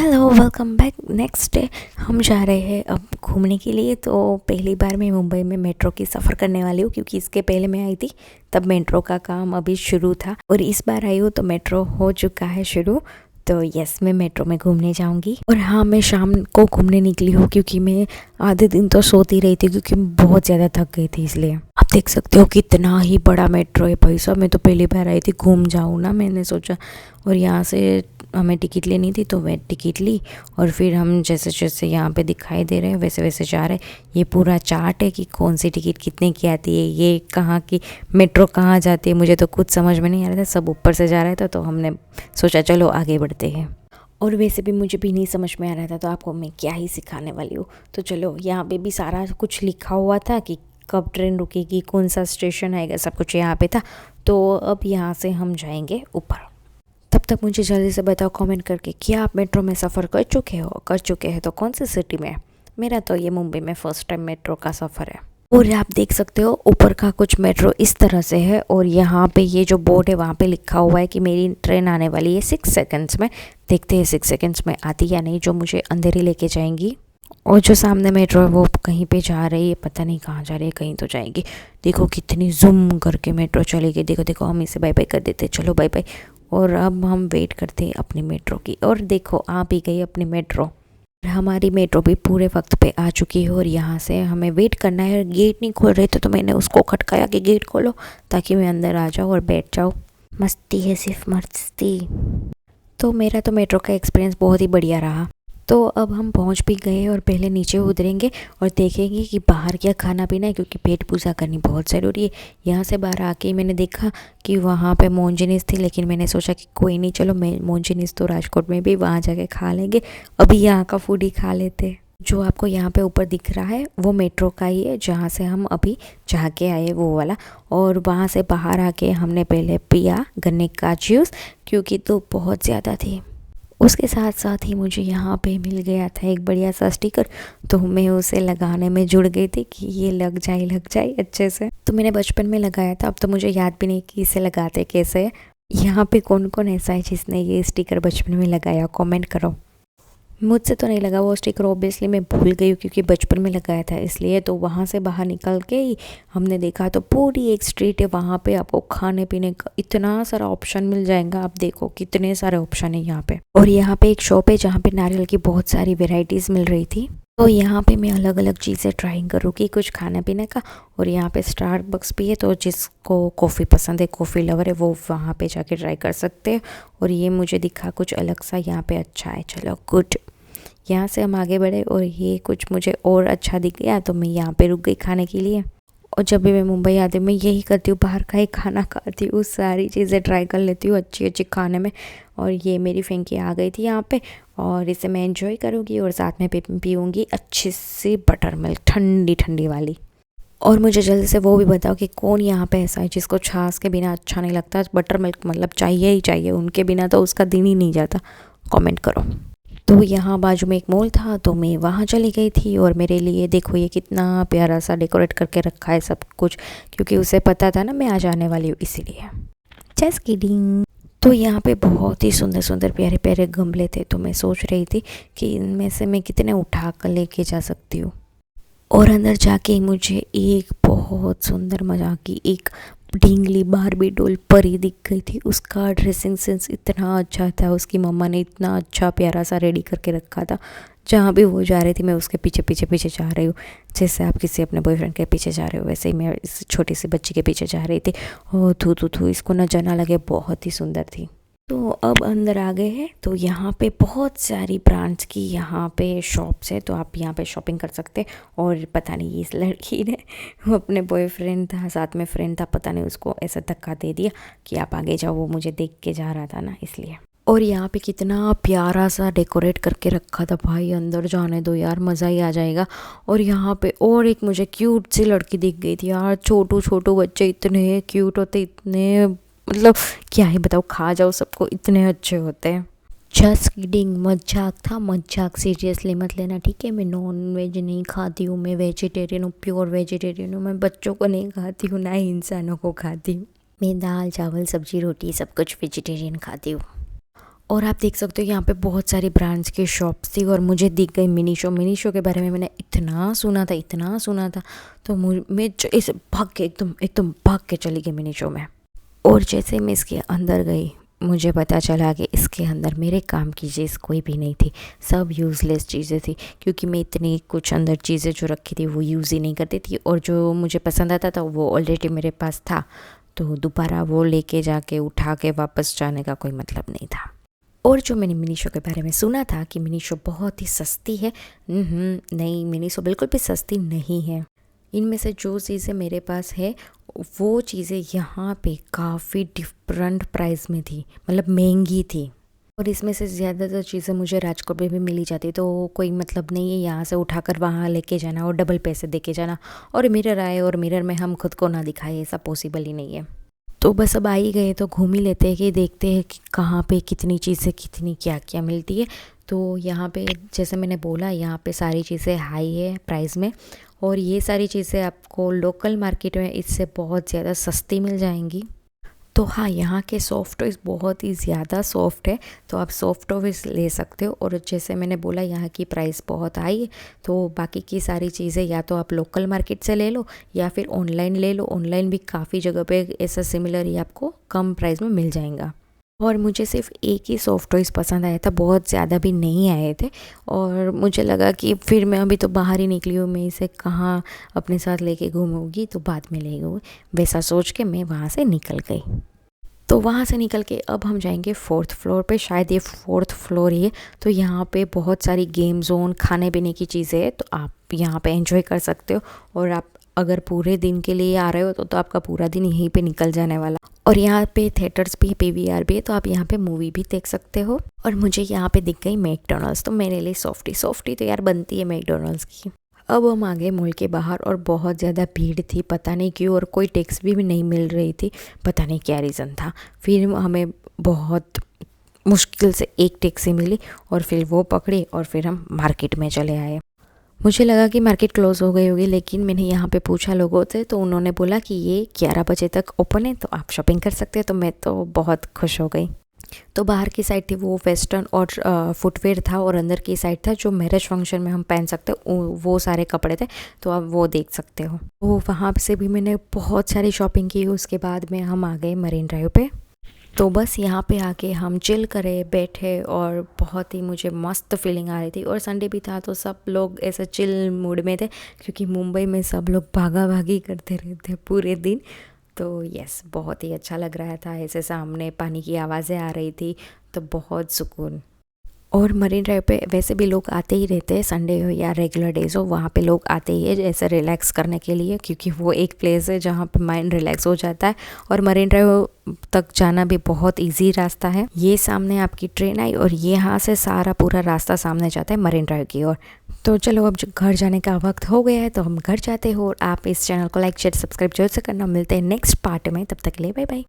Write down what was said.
Hello welcome back. Next day हम जा रहे हैं अब घूमने के लिए। तो पहली बार मैं मुंबई में मेट्रो की सफ़र करने वाली हूँ, क्योंकि इसके पहले मैं आई थी तब मेट्रो का काम अभी शुरू था, और इस बार आई हूँ तो मेट्रो हो चुका है शुरू। तो यस, मैं मेट्रो में घूमने जाऊंगी। और हाँ, मैं शाम को घूमने निकली हूँ क्योंकि मैं आधे दिन तो सोती रही थी, क्योंकि मैं बहुत ज़्यादा थक गई थी। इसलिए आप देख सकते हो कितना ही बड़ा मेट्रो है भाई साहब। मैं तो पहली बार आई थी, घूम जाऊँ ना मैंने सोचा। और यहाँ से हमें टिकट लेनी थी तो मैं टिकट ली, और फिर हम जैसे जैसे यहाँ पे दिखाई दे रहे हैं वैसे वैसे जा रहे हैं। ये पूरा चार्ट है कि कौन सी टिकट कितने की आती है, ये कहाँ की मेट्रो कहाँ जाती है। मुझे तो कुछ समझ में नहीं आ रहा था, सब ऊपर से जा रहा था, तो हमने सोचा चलो आगे बढ़ते हैं। और वैसे भी मुझे भी नहीं समझ में आ रहा था, तो आपको मैं क्या ही सिखाने वाली हूँ। तो चलो, यहाँ पे भी सारा कुछ लिखा हुआ था कि कब ट्रेन रुकेगी, कौन सा स्टेशन आएगा, सब कुछ यहाँ पे था। तो अब यहाँ से हम जाएंगे ऊपर। तब तक मुझे जल्दी से बताओ कमेंट करके, क्या आप मेट्रो में सफ़र कर चुके हैं तो कौन सी सिटी में। मेरा तो ये मुंबई में फर्स्ट टाइम मेट्रो का सफ़र है। और आप देख सकते हो ऊपर का कुछ मेट्रो इस तरह से है, और यहाँ पे ये जो बोर्ड है वहाँ पे लिखा हुआ है कि मेरी ट्रेन आने वाली है 6 सेकंड्स में। देखते हैं 6 सेकंड्स में आती या नहीं, जो मुझे अंधेरी लेके जाएंगी। और जो सामने मेट्रो है वो कहीं पे जा रही है, पता नहीं कहाँ जा रही है, कहीं तो जाएगी। देखो कितनी जूम करके मेट्रो चली गई। देखो देखो, हम इसे बाय बाय कर देते, चलो बाय बाय। और अब हम वेट करते हैं अपनी मेट्रो की, और देखो आ भी गई अपनी मेट्रो। हमारी मेट्रो भी पूरे वक्त पे आ चुकी है, और यहाँ से हमें वेट करना है। गेट नहीं खोल रहे थे तो मैंने उसको खटकाया कि गेट खोलो, ताकि मैं अंदर आ जाऊँ और बैठ जाऊँ। मस्ती है, सिर्फ मस्ती। तो मेरा तो मेट्रो का एक्सपीरियंस बहुत ही बढ़िया रहा। तो अब हम पहुंच भी गए, और पहले नीचे उतरेंगे और देखेंगे कि बाहर क्या खाना पीना है, क्योंकि पेट पूजा करनी बहुत ज़रूरी है। यहाँ से बाहर आके ही मैंने देखा कि वहाँ पे मोंजिनिस थी, लेकिन मैंने सोचा कि कोई नहीं, चलो मैं मोंजिनिस तो राजकोट में भी वहाँ जाके खा लेंगे, अभी यहाँ का फूड ही खा लेते। जो आपको यहाँ पे ऊपर दिख रहा है वो मेट्रो का ही है, जहाँ से हम अभी जाके आए वो वाला। और वहाँ से बाहर आके हमने पहले पिया गन्ने का जूस, क्योंकि तो बहुत ज़्यादा थी। उसके साथ साथ ही मुझे यहाँ पे मिल गया था एक बढ़िया सा स्टिकर, तो मैं उसे लगाने में जुड़ गई थी कि ये लग जाए अच्छे से। तो मैंने बचपन में लगाया था, अब तो मुझे याद भी नहीं कि इसे लगाते कैसे है। यहाँ पे कौन कौन ऐसा है जिसने ये स्टिकर बचपन में लगाया, कमेंट करो। मुझसे तो नहीं लगा वो स्टिकर, ऑब्वियसली मैं भूल गई हूँ क्योंकि बचपन में लगाया था इसलिए। तो वहाँ से बाहर निकल के ही हमने देखा तो पूरी एक स्ट्रीट है, वहाँ पे आपको खाने पीने का इतना सारा ऑप्शन मिल जाएगा। आप देखो कितने सारे ऑप्शन है यहाँ पे। और यहाँ पे एक शॉप है जहाँ पे नारियल की बहुत सारी वेराइटीज़ मिल रही थी। तो यहाँ पे मैं अलग अलग चीज़ें ट्राइंग करूँगी, कुछ खाने पीने का। और यहाँ पे स्टारबक्स भी है, तो जिसको कॉफ़ी पसंद है, कॉफ़ी लवर है, वो वहाँ पे जाके ट्राई कर सकते हैं। और ये मुझे दिखा कुछ अलग सा यहाँ पे, अच्छा है, चलो गुड। यहाँ से हम आगे बढ़े और ये कुछ मुझे और अच्छा दिख गया, तो मैं यहाँ पे रुक गई खाने के लिए। और जब भी मैं मुंबई आती हूँ मैं यही करती हूँ, बाहर का ही खाना खाती हूँ, सारी चीज़ें ट्राई कर लेती हूँ अच्छी अच्छी खाने में। और ये मेरी फ्रेंकी आ गई थी यहाँ पे, और इसे मैं एंजॉय करूँगी, और साथ में पीऊँगी अच्छी सी बटर मिल्क, ठंडी ठंडी वाली। और मुझे जल्दी से वो भी बताओ कि कौन यहाँ पे ऐसा है जिसको छाछ के बिना अच्छा नहीं लगता। बटर मिल्क मतलब चाहिए ही चाहिए, उनके बिना तो उसका दिन ही नहीं जाता। कमेंट करो। तो यहाँ बाजू में एक मॉल था, तो मैं वहाँ चली गई थी। और मेरे लिए देखो ये कितना प्यारा सा डेकोरेट करके रखा है सब कुछ, क्योंकि उसे पता था ना मैं आ जाने वाली हूँ, इसीलिए। Just kidding. तो यहाँ पे बहुत ही सुंदर सुंदर प्यारे प्यारे गमले थे, तो मैं सोच रही थी कि इनमें से मैं कितने उठा कर लेके जा सकती हूँ। और अंदर जाके मुझे एक बहुत सुंदर मजाक की एक ढींगली बारबी डॉल परी दिख गई थी। उसका ड्रेसिंग सेंस इतना अच्छा था, उसकी मम्मा ने इतना अच्छा प्यारा सा रेडी करके रखा था। जहाँ भी वो जा रही थी मैं उसके पीछे पीछे पीछे जा रही हूँ। जैसे आप किसी अपने बॉयफ्रेंड के पीछे जा रहे हो, वैसे ही मैं इस छोटी सी बच्ची के पीछे जा रही थी। ओ थू थू थू, इसको नजर ना लगे, बहुत ही सुंदर थी। तो अब अंदर आ गए हैं, तो यहाँ पे बहुत सारी ब्रांड्स की यहाँ पे शॉप्स है, तो आप यहाँ पे शॉपिंग कर सकते हैं। और पता नहीं इस लड़की ने वो अपने बॉयफ्रेंड था, साथ में फ्रेंड था, पता नहीं उसको ऐसा धक्का दे दिया कि आप आगे जाओ, वो मुझे देख के जा रहा था ना, इसलिए। और यहाँ पे कितना प्यारा सा डेकोरेट करके रखा था भाई, अंदर जाने दो यार, मज़ा ही आ जाएगा। और यहाँ पे और एक मुझे क्यूट सी लड़की दिख गई थी यार। छोटू छोटू बच्चे इतने क्यूट होते, इतने मतलब क्या ही बताओ, खा जाओ सबको, इतने अच्छे होते हैं। जस्ट किडिंग, मजाक था, मजाक, सीरियसली मत लेना, ठीक है। मैं नॉन वेज नहीं खाती हूँ, मैं वेजिटेरियन हूँ, प्योर वेजिटेरियन हूँ। मैं बच्चों को नहीं खाती हूँ, ना ही इंसानों को खाती हूँ। मैं दाल चावल सब्जी रोटी सब कुछ वेजिटेरियन खाती हूँ। और आप देख सकते हो यहाँ पे बहुत सारी ब्रांड्स की शॉप्स थी और मुझे दिख गई मिनी शो के बारे में मैंने इतना सुना था। तो मैं इसे भाग के एकदम एकदम भाग के चली गई मिनी शो में। और जैसे मैं इसके अंदर गई मुझे पता चला कि इसके अंदर मेरे काम की चीज़ कोई भी नहीं थी, सब यूज़लेस चीज़ें थी, क्योंकि मैं इतनी कुछ अंदर चीज़ें जो रखी थी वो यूज़ ही नहीं करती थी, और जो मुझे पसंद आता था वो ऑलरेडी मेरे पास था, तो दोबारा वो लेके जाके उठा के वापस जाने का कोई मतलब नहीं था। और जो मैंने मिनी शो के बारे में सुना था कि मिनी शो बहुत ही सस्ती है, नहीं, मिनी शो बिल्कुल भी सस्ती नहीं है। इनमें से जो चीज़ें मेरे पास है वो चीज़ें यहाँ पे काफ़ी डिफरेंट प्राइस में थी, मतलब महंगी थी। और इसमें से ज़्यादातर चीज़ें मुझे राजकोट में भी मिली जाती, तो कोई मतलब नहीं है यहाँ से उठाकर वहाँ लेके जाना और डबल पैसे दे के जाना, और मिरर आए और मिरर में हम खुद को ना दिखाए, ऐसा पॉसिबल ही नहीं है। तो बस अब आ ही गए तो घूम ही लेते हैं कि देखते हैं कि कहाँ पे कितनी चीज़ें कितनी क्या क्या मिलती है। तो यहाँ पे जैसे मैंने बोला यहाँ पे सारी चीज़ें हाई है प्राइस में, और ये सारी चीज़ें आपको लोकल मार्केट में इससे बहुत ज़्यादा सस्ती मिल जाएंगी। तो हाँ, यहाँ के सॉफ्ट टॉयज़ बहुत ही ज़्यादा सॉफ्ट है, तो आप सॉफ्ट टॉयज़ ले सकते हो। और जैसे मैंने बोला यहाँ की प्राइस बहुत हाई है, तो बाकी की सारी चीज़ें या तो आप लोकल मार्केट से ले लो या फिर ऑनलाइन ले लो। ऑनलाइन भी काफ़ी जगह पे ऐसा सिमिलर ही आपको कम प्राइस में मिल जाएगा। और मुझे सिर्फ एक ही सॉफ्ट टॉयज़ पसंद आया था, बहुत ज़्यादा भी नहीं आए थे, और मुझे लगा कि फिर मैं अभी तो बाहर ही निकली हूँ, मैं इसे कहाँ अपने साथ लेके घूमूंगी, तो बाद में ले गई, वैसा सोच के मैं वहाँ से निकल गई। तो वहाँ से निकल के अब हम जाएंगे 4th फ्लोर पे, शायद ये 4th फ्लोर ही है। तो यहाँ पे बहुत सारी गेम जोन, खाने पीने की चीज़ें है, तो आप यहाँ पे एंजॉय कर सकते हो। और आप अगर पूरे दिन के लिए आ रहे हो तो आपका पूरा दिन यहीं पे निकल जाने वाला। और यहाँ पे थिएटर्स भी, पीवीआर भी है, तो आप यहाँ पे मूवी भी देख सकते हो। और मुझे यहाँ पे दिख गई मैकडोनल्ड्स, तो मेरे लिए सॉफ्टी तो यार बनती है मैकडोनल्ड्स की। अब हम आ गए मॉल के बाहर और बहुत ज़्यादा भीड़ थी, पता नहीं क्यों, और कोई टैक्सी भी नहीं मिल रही थी, पता नहीं क्या रीज़न था। फिर हमें बहुत मुश्किल से एक टैक्सी मिली और फिर वो पकड़ी और फिर हम मार्केट में चले आए। मुझे लगा कि मार्केट क्लोज़ हो गई होगी, लेकिन मैंने यहाँ पे पूछा लोगों से, तो उन्होंने बोला कि ये 11 बजे तक ओपन है, तो आप शॉपिंग कर सकते हैं। तो मैं तो बहुत खुश हो गई। तो बाहर की साइड थी वो वेस्टर्न और फुटवेयर था, और अंदर की साइड था जो मैरिज फंक्शन में हम पहन सकते हो, वो सारे कपड़े थे, तो आप वो देख सकते हो। तो वहाँ से भी मैंने बहुत सारी शॉपिंग की। उसके बाद में हम आ गए मरीन ड्राइव पे। तो बस यहाँ पे आके हम चिल करे, बैठे, और बहुत ही मुझे मस्त फीलिंग आ रही थी। और संडे भी था तो सब लोग ऐसे चिल मूड में थे, क्योंकि मुंबई में सब लोग भागा भागी करते रहते पूरे दिन। तो यस, बहुत ही अच्छा लग रहा था, ऐसे सामने पानी की आवाज़ें आ रही थी, तो बहुत सुकून। और मरीन ड्राइव पे वैसे भी लोग आते ही रहते हैं, संडे हो या रेगुलर डेज हो, वहाँ पे लोग आते ही है ऐसे रिलैक्स करने के लिए, क्योंकि वो एक प्लेस है जहाँ पे माइंड रिलैक्स हो जाता है। और मरीन ड्राइव तक जाना भी बहुत इजी रास्ता है। ये सामने आपकी ट्रेन आई और यहाँ से सारा पूरा रास्ता सामने जाता है मरीन ड्राइव की ओर। तो चलो अब घर जाने का वक्त हो गया है, तो हम घर जाते हो। और आप इस चैनल को लाइक शेयर सब्सक्राइब जरूर से करना। मिलते हैं नेक्स्ट पार्ट में, तब तक के लिए बाय बाय।